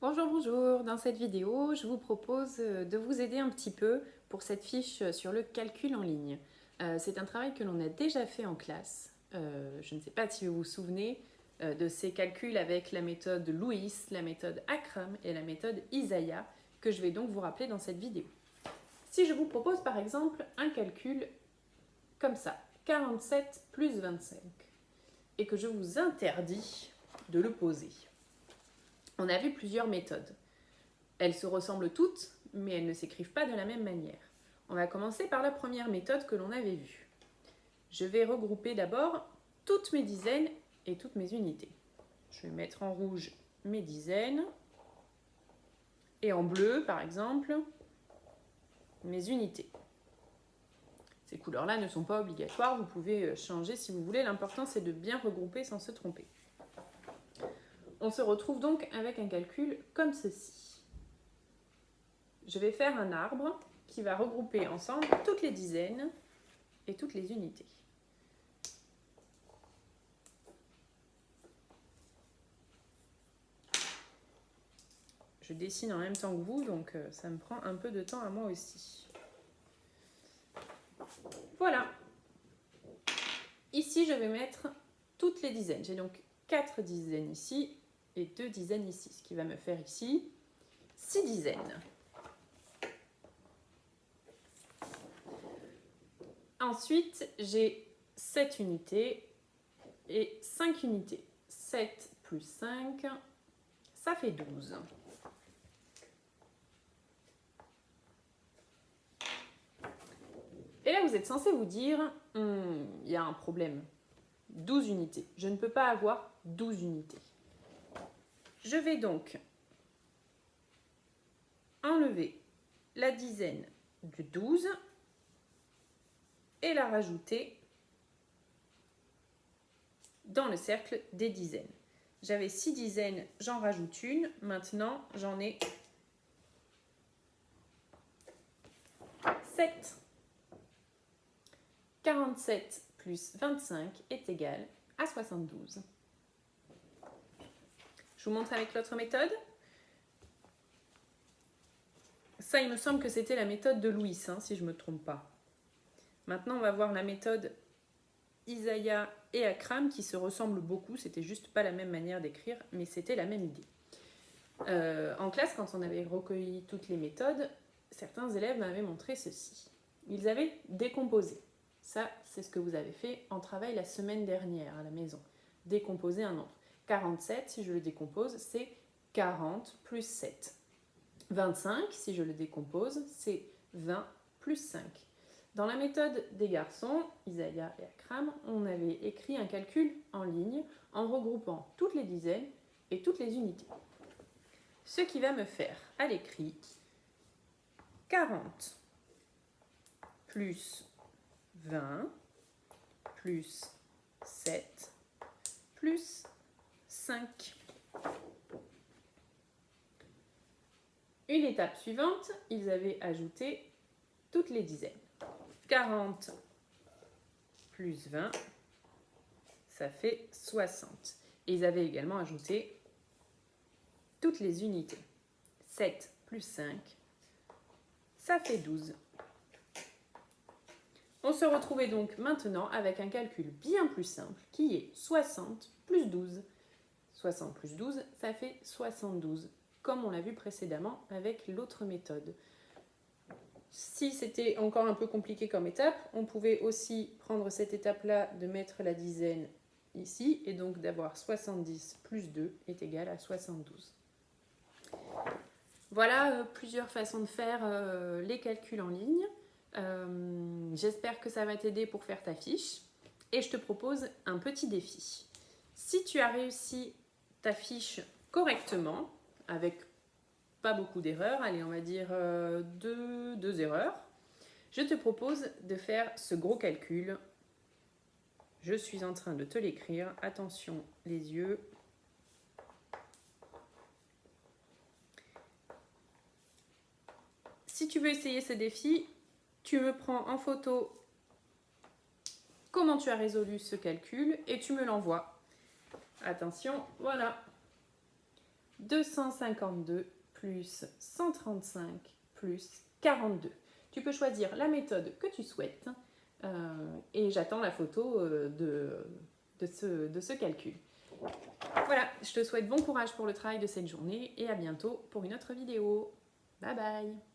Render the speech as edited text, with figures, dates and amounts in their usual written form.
Bonjour, bonjour. Dans cette vidéo, je vous propose de vous aider un petit peu pour cette fiche sur le calcul en ligne. C'est un travail que l'on a déjà fait en classe. Je ne sais pas si vous vous souvenez de ces calculs avec la méthode Lewis, la méthode Akram et la méthode Isaiah que je vais donc vous rappeler dans cette vidéo. Si je vous propose par exemple un calcul comme ça, 47 plus 25, et que je vous interdis de le poser. On a vu plusieurs méthodes. Elles se ressemblent toutes, mais elles ne s'écrivent pas de la même manière. On va commencer par la première méthode que l'on avait vue. Je vais regrouper d'abord toutes mes dizaines et toutes mes unités. Je vais mettre en rouge mes dizaines et en bleu, par exemple, mes unités. Ces couleurs-là ne sont pas obligatoires, vous pouvez changer si vous voulez. L'important, c'est de bien regrouper sans se tromper. On se retrouve donc avec un calcul comme ceci. Je vais faire un arbre qui va regrouper ensemble toutes les dizaines et toutes les unités. Je dessine en même temps que vous, donc ça me prend un peu de temps à moi aussi. Voilà. Ici, je vais mettre toutes les dizaines. J'ai donc 4 dizaines ici et 2 dizaines ici, ce qui va me faire ici 6 dizaines. Ensuite, j'ai 7 unités et 5 unités. 7 plus 5, ça fait 12. Et là, vous êtes censé vous dire, il y a un problème. 12 unités. Je ne peux pas avoir 12 unités. Je vais donc enlever la dizaine de 12 et la rajouter dans le cercle des dizaines. J'avais 6 dizaines, j'en rajoute une. Maintenant, j'en ai 7. 47 plus 25 est égal à 72. Je vous montre avec l'autre méthode. Ça, il me semble que c'était la méthode de Lewis, si je ne me trompe pas. Maintenant, on va voir la méthode Isaiah et Akram qui se ressemblent beaucoup. C'était juste pas la même manière d'écrire, mais c'était la même idée. En classe, quand on avait recueilli toutes les méthodes, certains élèves m'avaient montré ceci. Ils avaient décomposé. Ça, c'est ce que vous avez fait en travail la semaine dernière à la maison. Décomposer un nombre. 47, si je le décompose, c'est 40 plus 7. 25, si je le décompose, c'est 20 plus 5. Dans la méthode des garçons, Isaiah et Akram, on avait écrit un calcul en ligne en regroupant toutes les dizaines et toutes les unités. Ce qui va me faire à l'écrit 40 plus 20 plus 7 plus 5. Une étape suivante, ils avaient ajouté toutes les dizaines. 40 plus 20, ça fait 60. Et ils avaient également ajouté toutes les unités. 7 plus 5, ça fait 12. On se retrouvait donc maintenant avec un calcul bien plus simple qui est 60 plus 12. 60 plus 12, ça fait 72, comme on l'a vu précédemment avec l'autre méthode. Si c'était encore un peu compliqué comme étape, on pouvait aussi prendre cette étape-là de mettre la dizaine ici, et donc d'avoir 70 plus 2 est égal à 72. Voilà plusieurs façons de faire les calculs en ligne. J'espère que ça va t'aider pour faire ta fiche. Et je te propose un petit défi. Si tu as réussi ta fiche correctement, avec pas beaucoup d'erreurs, allez, on va dire deux erreurs, je te propose de faire ce gros calcul. Je suis en train de te l'écrire. Attention, les yeux. Si tu veux essayer ce défi, tu me prends en photo comment tu as résolu ce calcul et tu me l'envoies. Attention, voilà. 252 plus 135 plus 42. Tu peux choisir la méthode que tu souhaites et j'attends la photo de ce calcul. Voilà, je te souhaite bon courage pour le travail de cette journée et à bientôt pour une autre vidéo. Bye bye!